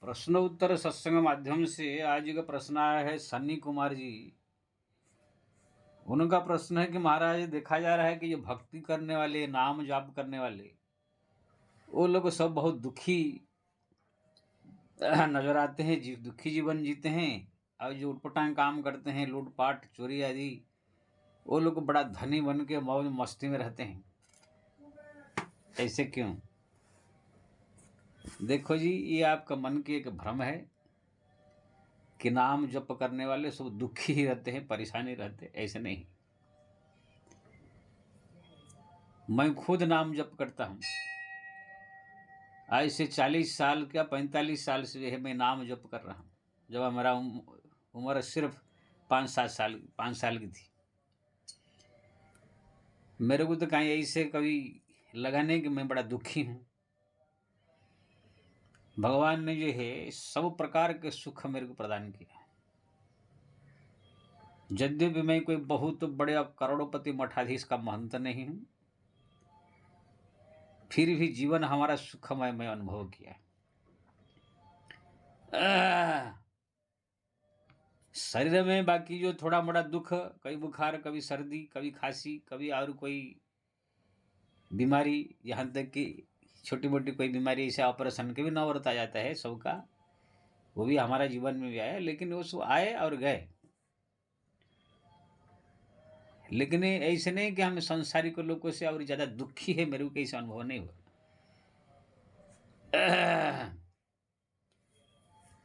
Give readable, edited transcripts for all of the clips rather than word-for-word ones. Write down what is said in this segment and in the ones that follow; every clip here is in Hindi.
प्रश्न उत्तर सत्संग माध्यम से आज का प्रश्न आया है सन्नी कुमार जी। उनका प्रश्न है कि महाराज देखा जा रहा है कि ये भक्ति करने वाले नाम जाप करने वाले वो लोग सब बहुत दुखी नजर आते हैं, दुखी जीवन जीते हैं। और जो उटपटांग काम करते हैं, लूटपाट चोरी आदि, वो लोग बड़ा धनी बन के मौज मस्ती में रहते हैं। ऐसे क्यों? देखो जी, ये आपका मन की एक भ्रम है कि नाम जप करने वाले सब दुखी ही रहते हैं, परेशानी रहते। ऐसे नहीं। मैं खुद नाम जप करता हूँ। आज से 40 साल क्या 45 साल से जो है मैं नाम जप कर रहा हूँ। जब हमारा उम्र सिर्फ 5 साल की थी। मेरे को तो कहीं ऐसे कभी लगा नहीं कि मैं बड़ा दुखी हूँ। भगवान ने जो है सब प्रकार के सुख मेरे को प्रदान किया। यद्यपि मैं कोई बहुत बड़े करोड़पति मठाधीश का महंत नहीं हूँ, फिर भी जीवन हमारा सुखमय मैं अनुभव किया। शरीर में बाकी जो थोड़ा मोड़ा दुख, कभी बुखार, कभी सर्दी, कभी खांसी, कभी और कोई बीमारी, यहाँ तक कि छोटी मोटी कोई बीमारी ऐसे ऑपरेशन के भी नौबत आ जाता है सबका, वो भी हमारा जीवन में भी आया। लेकिन वो सब आए और गए। लेकिन ऐसे नहीं कि हम संसारिक लोगों से और ज़्यादा दुखी है, मेरे को कैसे अनुभव नहीं हुआ।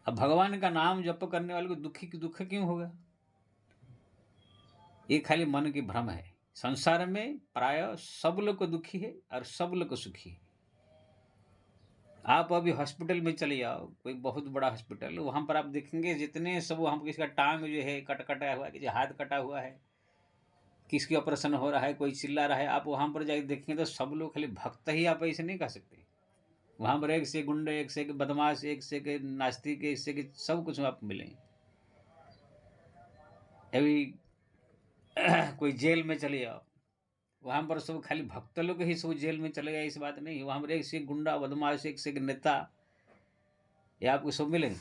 अब भगवान का नाम जप करने वाले को दुख क्यों होगा? ये खाली मन की भ्रम है। संसार में प्राय सब लोग को दुखी है और सब लोग को सुखी है। आप अभी हॉस्पिटल में चले जाओ, कोई बहुत बड़ा हॉस्पिटल, वहाँ पर आप देखेंगे जितने सब, वहाँ पर किसी का टांग जो है कटा हुआ है, किसी हाथ कटा हुआ है, किसकी ऑपरेशन हो रहा है, कोई चिल्ला रहा है, आप वहाँ पर जाके देखेंगे तो सब लोग खाली भक्त ही, आप ऐसे नहीं कह सकते। वहाँ पर एक से गुंडे, एक से बदमाश, एक से के नास्तिक, एक से के सब कुछ आपको मिलेंगे। अभी कोई जेल में चले जाओ, वहाँ पर सब खाली भक्त लोग ही सब जेल में चले गए, इस बात नहीं। वहाँ पर एक से गुंडा, बदमाश, एक से नेता, ये आपको सब मिलेंगे।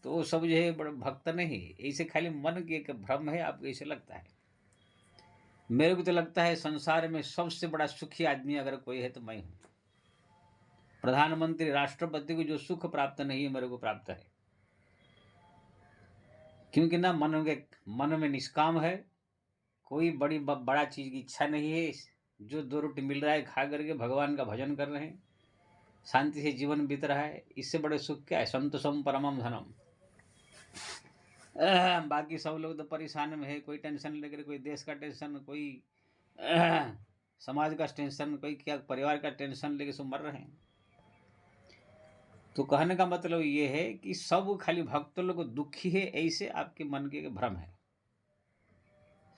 तो वो सब जो है बड़ा भक्त नहीं है। ऐसे खाली मन की एक भ्रम है, आपको ऐसे लगता है। मेरे को तो लगता है संसार में सबसे बड़ा सुखी आदमी अगर कोई है तो मैं हूँ। प्रधानमंत्री, राष्ट्रपति को जो सुख प्राप्त नहीं है, मेरे को प्राप्त है। क्योंकि ना मन में निष्काम है, कोई बड़ा चीज की इच्छा नहीं है। जो 2 रोटी मिल रहा है खा करके भगवान का भजन कर रहे हैं, शांति से जीवन बीत रहा है। इससे बड़े सुख क्या है? संतोषम परमम धनम। बाकी सब लोग तो परेशान में है, कोई टेंशन लेकर, कोई देश का टेंशन, कोई समाज का टेंशन, कोई क्या परिवार का टेंशन लेके सब मर रहे हैं। तो कहने का मतलब ये है कि सब खाली भक्त लोग दुखी है, ऐसे आपके मन के भ्रम है।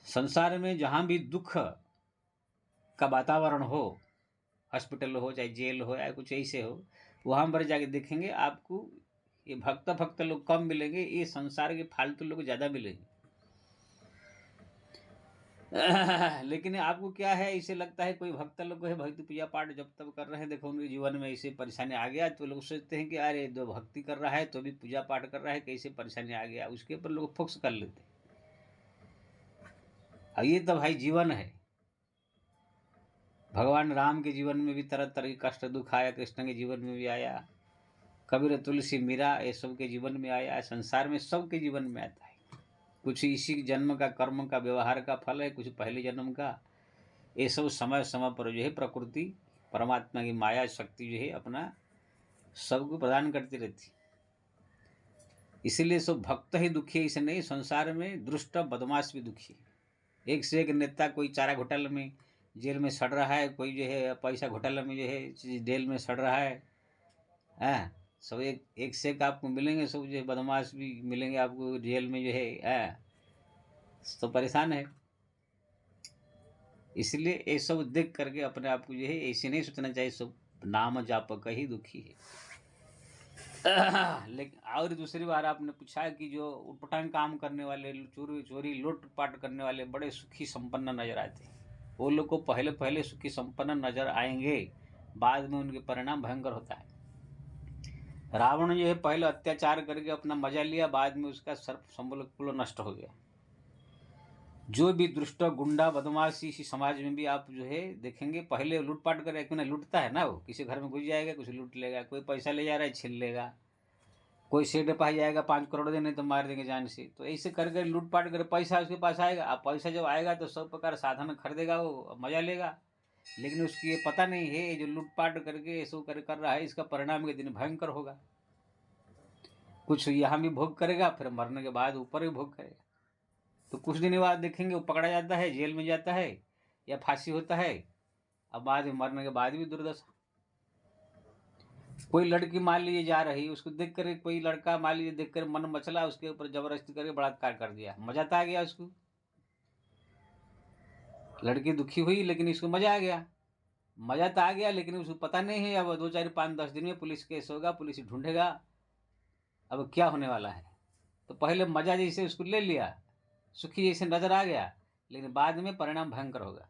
संसार में जहां भी दुख का वातावरण हो, हॉस्पिटल हो चाहे जेल हो या कुछ ऐसे हो, वहां पर जाके देखेंगे आपको ये भक्त लोग कम मिलेंगे, ये संसार के फालतू लोग ज्यादा मिलेंगे। लेकिन आपको क्या है, इसे लगता है कोई भक्त लोग है, भक्ति पूजा पाठ जब तब कर रहे हैं, देखो उनके जीवन में ऐसे परेशानी आ गया, तो लोग सोचते हैं कि अरे दो भक्ति कर रहा है तो भी पूजा पाठ कर रहा है, कैसे परेशानी आ गया, उसके ऊपर लोग फोकस कर लेते हैं। और ये तो भाई जीवन है। भगवान राम के जीवन में भी तरह तरह के कष्ट दुख आया, कृष्ण के जीवन में भी आया, कबीर, तुलसी, मीरा, ये सबके जीवन में आया। संसार में सबके जीवन में आता है। कुछ इसी जन्म का कर्म का व्यवहार का फल है, कुछ पहले जन्म का। ये सब समय समय पर जो है प्रकृति, परमात्मा की माया शक्ति जो है अपना सबको प्रदान करती रहती। इसीलिए सब भक्त ही दुखी है, इसे नहीं। संसार में दुष्ट बदमाश भी दुखी है। एक से एक नेता, कोई चारा घोटाले में जेल में सड़ रहा है, कोई जो है पैसा घोटाले में जो है जेल में सड़ रहा है। सब एक से एक आपको मिलेंगे, सब जो है बदमाश भी मिलेंगे आपको जेल में जो है। तो परेशान है। इसलिए ये सब देख करके अपने आप को जो है ऐसे नहीं सोचना चाहिए सब नाम जापक ही दुखी है। लेकिन और दूसरी बार आपने पूछा कि जो उटपटांग काम करने वाले, चोरी लूटपाट करने वाले बड़े सुखी संपन्न नजर आते हैं। वो लोग को पहले पहले सुखी संपन्न नजर आएंगे, बाद में उनके परिणाम भयंकर होता है। रावण जो है पहले अत्याचार करके अपना मजा लिया, बाद में उसका सर्प संबल नष्ट हो गया। जो भी दुष्ट गुंडा बदमाशी इसी समाज में भी आप जो है देखेंगे, पहले लूटपाट करे, क्यों ना लूटता है ना, वो किसी घर में घुस जाएगा, कुछ लूट लेगा, कोई पैसा ले जा रहा है छीन लेगा, कोई सेठ पास जाएगा 5 करोड़ देने तो मार देंगे जान से। तो ऐसे करके लूटपाट कर पैसा उसके पास आएगा। अब पैसा जब आएगा तो सब प्रकार साधन खरीदेगा, वो मजा लेगा। लेकिन उसकी ये पता नहीं है, जो लूटपाट करके ऐसा कर रहा है, इसका परिणाम के दिन भयंकर होगा। कुछ यहाँ भी भोग करेगा, फिर मरने के बाद ऊपर भी भोग करेगा। तो कुछ दिन बाद देखेंगे वो पकड़ा जाता है, जेल में जाता है या फांसी होता है। अब बाद में मरने के बाद भी दुर्दशा। कोई लड़की मान लीजिए जा रही, उसको देख कर कोई लड़का मान लीजिए देख कर मन मचला, उसके ऊपर जबरदस्ती करके बलात्कार कर दिया, मजा तो आ गया उसको, लड़की दुखी हुई लेकिन इसको मजा आ गया। मजा तो आ गया लेकिन उसको पता नहीं है, अब 2 4 5 10 दिन में पुलिस केस होगा, पुलिस ढूंढेगा, अब क्या होने वाला है। तो पहले मजा जैसे उसको ले लिया, सुखी जैसे नजर आ गया, लेकिन बाद में परिणाम भयंकर होगा।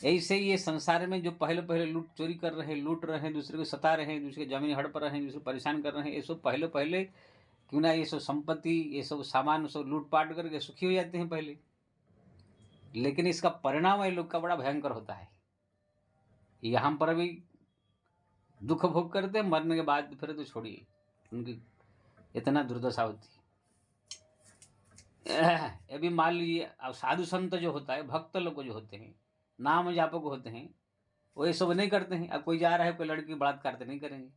ऐसे ही ये संसार में जो पहले पहले लूट चोरी कर रहे हैं, लूट रहे हैं, दूसरे को सता रहे हैं, दूसरे की जमीन हड़प रहे हैं, दूसरे को परेशान कर रहे हैं, ये सब पहले पहले क्यों ना ये सब संपत्ति, ये सब सामान सब लूटपाट करके सुखी हो जाते हैं पहले। लेकिन इसका परिणाम ये लोग का बड़ा भयंकर होता है। यहाँ पर भी दुख भोग करते हैं, मरने के बाद फिर तो छोड़िए, उनकी इतना दुर्दशा होती है। अभी मान लीजिए अब साधु संत जो होता है, भक्त लोग जो होते हैं, नाम जापक होते हैं, वो ये सब नहीं करते हैं। अब कोई जा रहा है, कोई लड़की बलात्कार तो नहीं करेंगे,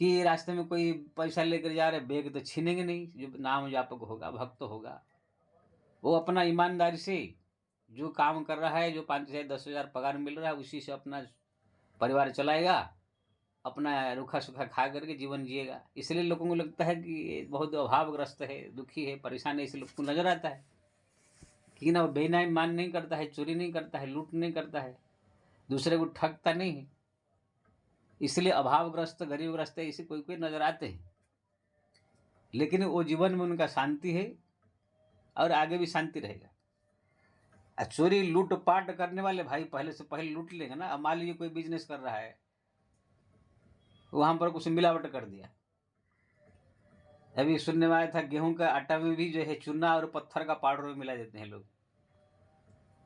कि रास्ते में कोई पैसा लेकर जा रहे, बैग तो छीनेंगे नहीं। जो नाम जापक होगा, भक्त होगा, वो अपना ईमानदारी से जो काम कर रहा है, जो 5,000 10,000 पगार मिल रहा है, उसी से अपना परिवार चलाएगा, अपना रूखा सूखा खा करके जीवन जिएगा। इसलिए लोगों को लगता है कि ये बहुत अभावग्रस्त है, दुखी है, परेशान है, इसलिए लोग को नजर आता है कि ना वो बेईमान नहीं करता है, चोरी नहीं करता है, लूट नहीं करता है, दूसरे को ठगता नहीं है। इसलिए अभावग्रस्त गरीबग्रस्त ऐसे कोई कोई नजर आते हैं, लेकिन वो जीवन में उनका शांति है और आगे भी शांति रहेगा। चोरी लूट पाट करने वाले भाई पहले से पहले लूट लेंगे ना। अब मान लीजिए कोई बिजनेस कर रहा है, वहां पर कुछ मिलावट कर दिया। अभी सुनने में आया था गेहूं का आटा में भी जो है चूना और पत्थर का पाउडर मिला देते हैं लोग,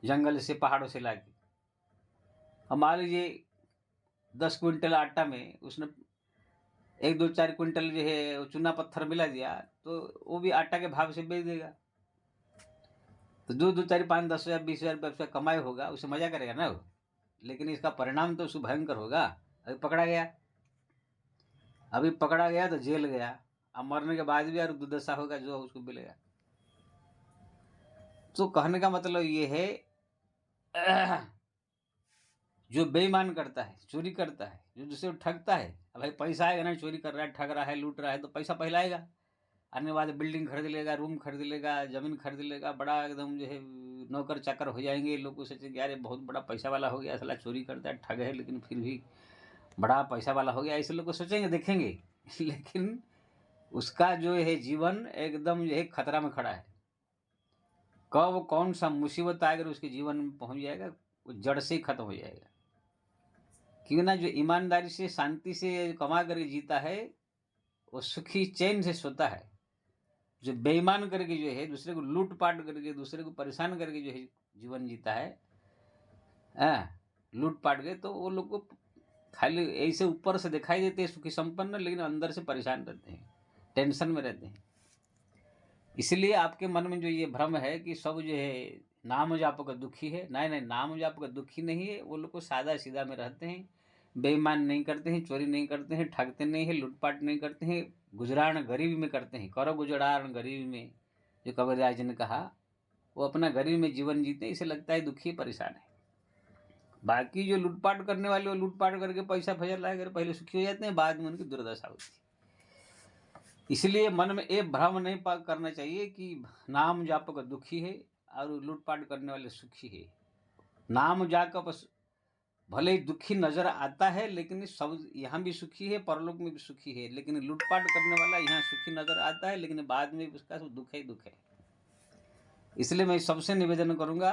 जंगल से पहाड़ों से लाके। अब मान लीजिए 10 क्विंटल आटा में उसने 1 2 4 क्विंटल जो है चूना पत्थर मिला दिया, तो वो भी आटा के भाव से बेच देगा। तो 2 2 4 5 10,000 20,000 रुपये उसका कमाई होगा, उसे मजा करेगा ना वो। लेकिन इसका परिणाम तो उसको भयंकर होगा। अभी पकड़ा गया, अभी पकड़ा गया तो जेल गया, अब मरने के बाद भी और दुर्दशा होगा जो उसको मिलेगा। तो कहने का मतलब ये है, जो बेईमान करता है, चोरी करता है, जो दूसरे को ठगता है, अब भाई पैसा आएगा ना, चोरी कर रहा है, ठग रहा है, लूट रहा है, तो पैसा पहले आएगा। आने के बाद बिल्डिंग खरीद लेगा, रूम खरीद लेगा, जमीन खरीद लेगा, बड़ा एकदम जो है नौकर चाकर हो जाएंगे। लोग को सोचेंगे यार बहुत बड़ा पैसा वाला हो गया, साला चोरी करता है, ठग है, लेकिन फिर भी बड़ा पैसा वाला हो गया, ऐसे लोग को सोचेंगे, देखेंगे। लेकिन उसका जो है जीवन एकदम जो है खतरा में खड़ा है। कब कौन सा मुसीबत आकर उसके जीवन में पहुंच जाएगा, वो जड़ से ही खत्म हो जाएगा। क्यों ना जो ईमानदारी से शांति से कमा करके जीता है, वो सुखी चैन से सोता है। जो बेईमान करके जो है दूसरे को लूट पाट करके, दूसरे को परेशान करके जो है जीवन जीता है, लूट पाट के, तो वो लोग को खाली ऐसे ऊपर से दिखाई देते हैं सुखी संपन्न, लेकिन अंदर से परेशान रहते हैं, टेंशन में रहते हैं। इसलिए आपके मन में जो ये भ्रम है कि सब जो है नाम जापक दुखी है, नहीं नहीं, नाम जापक दुखी नहीं है। वो लोग को सादा सीधा में रहते हैं, बेईमान नहीं करते हैं, चोरी नहीं करते हैं, ठगते नहीं हैं, लूटपाट नहीं करते हैं, गुजरान गरीबी में करते हैं। करो गुजरान गरीबी में, जो कबीरदास जी ने कहा, वो अपना गरीबी में जीवन जीते हैं, इसे लगता है दुखी परेशान है। बाकी जो लूटपाट करने वाले, वो लूटपाट करके पैसा फजल लाए कर पहले सुखी हो जाते हैं, बाद में उनकी दुर्दशा होती है। इसलिए मन में ये भ्रम नहीं करना चाहिए कि नाम जापक दुखी है और लूटपाट करने वाले सुखी है। नाम जापक भले ही दुखी नजर आता है, लेकिन सब यहाँ भी सुखी है, परलोक में भी सुखी है। लेकिन लूटपाट करने वाला यहाँ सुखी नजर आता है, लेकिन बाद में उसका दुख ही दुख है। इसलिए मैं सबसे निवेदन करूंगा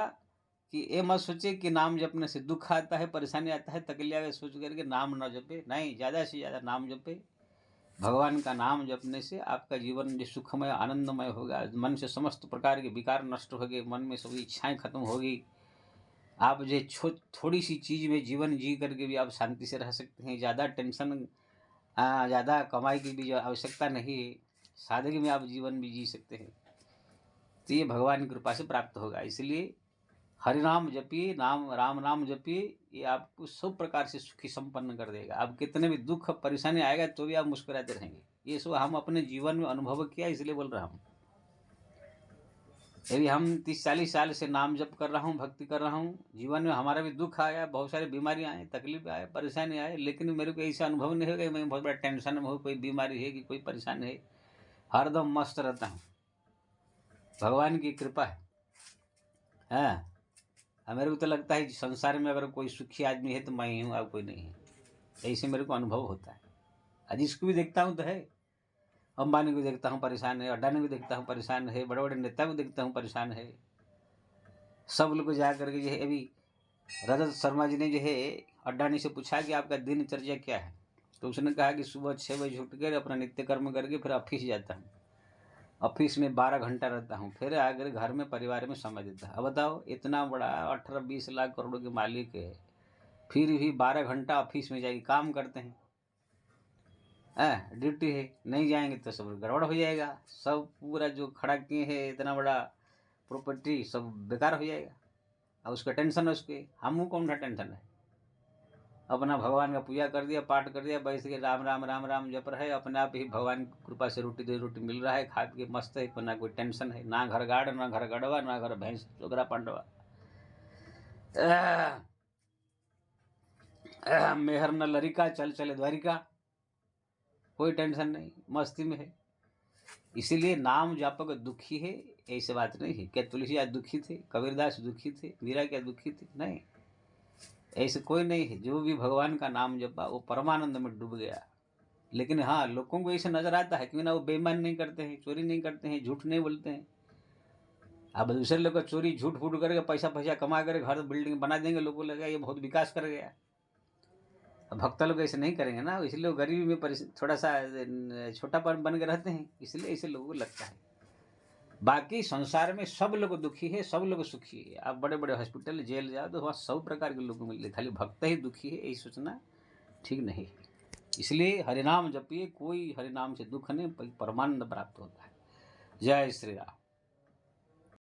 कि ये मत सोचे कि नाम जपने से दुख आता है, परेशानी आता है, तकलिया सोच करके नाम न जपे। नहीं, ज़्यादा से ज़्यादा नाम जपे, भगवान का नाम जपने से आपका जीवन जो सुखमय आनंदमय होगा, मन से समस्त प्रकार के विकार नष्ट हो गए, मन में सभी इच्छाएं खत्म होगी। आप जो थोड़ी सी चीज़ में जीवन जी करके भी आप शांति से रह सकते हैं। ज़्यादा टेंशन, ज़्यादा कमाई की भी जो आवश्यकता नहीं है, सादगी में आप जीवन भी जी सकते हैं। तो ये भगवान की कृपा से प्राप्त होगा। इसलिए हरि नाम जपिए, राम नाम जपिए, ये आपको सब प्रकार से सुखी संपन्न कर देगा। आप कितने भी दुख परेशानी आएगा तो भी आप मुस्कुराते रहेंगे। ये सब हम अपने जीवन में अनुभव किया, इसलिए बोल रहा हूँ। यदि हम 30-40 साल से नाम जप कर रहा हूँ, भक्ति कर रहा हूँ, जीवन में हमारा भी दुख आया, बहुत सारी बीमारियाँ आए, तकलीफ आए, परेशानी आए, लेकिन मेरे को ऐसा अनुभव नहीं होगा कि मैं बहुत बड़ा टेंशन में हूँ, कोई बीमारी है कि कोई परेशानी है। हरदम मस्त रहता हूँ, भगवान की कृपा है। हाँ, मेरे को तो लगता है कि संसार में अगर कोई सुखी आदमी है तो मैं ही हूँ, और कोई नहीं है। ऐसे मेरे को अनुभव होता है। जिसको भी देखता हूँ तो है, अंबानी को देखता हूँ परेशान है, अडानी को देखता हूँ परेशान है, बड़े बड़े नेता को देखता हूँ परेशान है। सब लोग जा करके जो है, अभी रजत शर्मा जी ने जो है अडानी से पूछा कि आपका दिनचर्या क्या है, तो उसने कहा कि सुबह 6 बजे उठ कर अपना नित्य कर्म करके फिर ऑफिस जाता हूँ, ऑफिस में 12 घंटा रहता हूँ, फिर आकर घर में परिवार में समय देता है। अब बताओ, इतना बड़ा 18-20 लाख करोड़ के मालिक है, फिर भी 12 घंटा ऑफिस में जाके काम करते हैं। ड्यूटी है, नहीं जाएंगे तो सब गड़बड़ हो जाएगा, सब पूरा जो खड़ा किए हैं इतना बड़ा प्रॉपर्टी सब बेकार हो जाएगा। अब उसका टेंशन है, उसके हमको कौन सा टेंशन है। अपना भगवान का पूजा कर दिया, पाठ कर दिया, बैठ के राम राम राम राम जप रहे, अपने आप ही भगवान की कृपा से रोटी दे रोटी मिल रहा है, खा के मस्त है, ना कोई टेंशन है, ना घर गाड़, ना घर गड़वा, ना घर भैंस चोगरा पांडवा। मेहर न लरिका, चल चले द्वारिका, कोई टेंशन नहीं, मस्ती में है। इसीलिए नाम जापक दुखी है, ऐसी बात नहीं है। क्या तुलसीदास दुखी थे, कबीरदास दुखी थे, मीरा क्या दुखी थे? नहीं, ऐसे कोई नहीं है। जो भी भगवान का नाम जपा वो परमानंद में डूब गया। लेकिन हाँ, लोगों को ऐसे नजर आता है क्यों ना, वो बेईमान नहीं करते हैं, चोरी नहीं करते हैं, झूठ नहीं बोलते हैं। अब दूसरे लोग का चोरी झूठ फूट करके पैसा पैसा कमा कर घर बिल्डिंग बना देंगे, लोगों को लगेगा ये बहुत विकास कर गया। अब भक्त लोग ऐसे नहीं करेंगे ना, इसलिए वो गरीबी में थोड़ा सा छोटापन बन के रहते हैं, इसलिए ऐसे लोगों को लगता है। बाकी संसार में सब लोग दुखी है, सब लोग सुखी है। आप बड़े बड़े हॉस्पिटल जेल जाओ तो वहाँ सब प्रकार के लोग मिलते, खाली भक्त ही दुखी है, यही सोचना ठीक नहीं है। इसलिए हरिनाम जपिए, कोई हरिनाम से दुख नहीं, परमानंद प्राप्त होता है। जय श्री राम।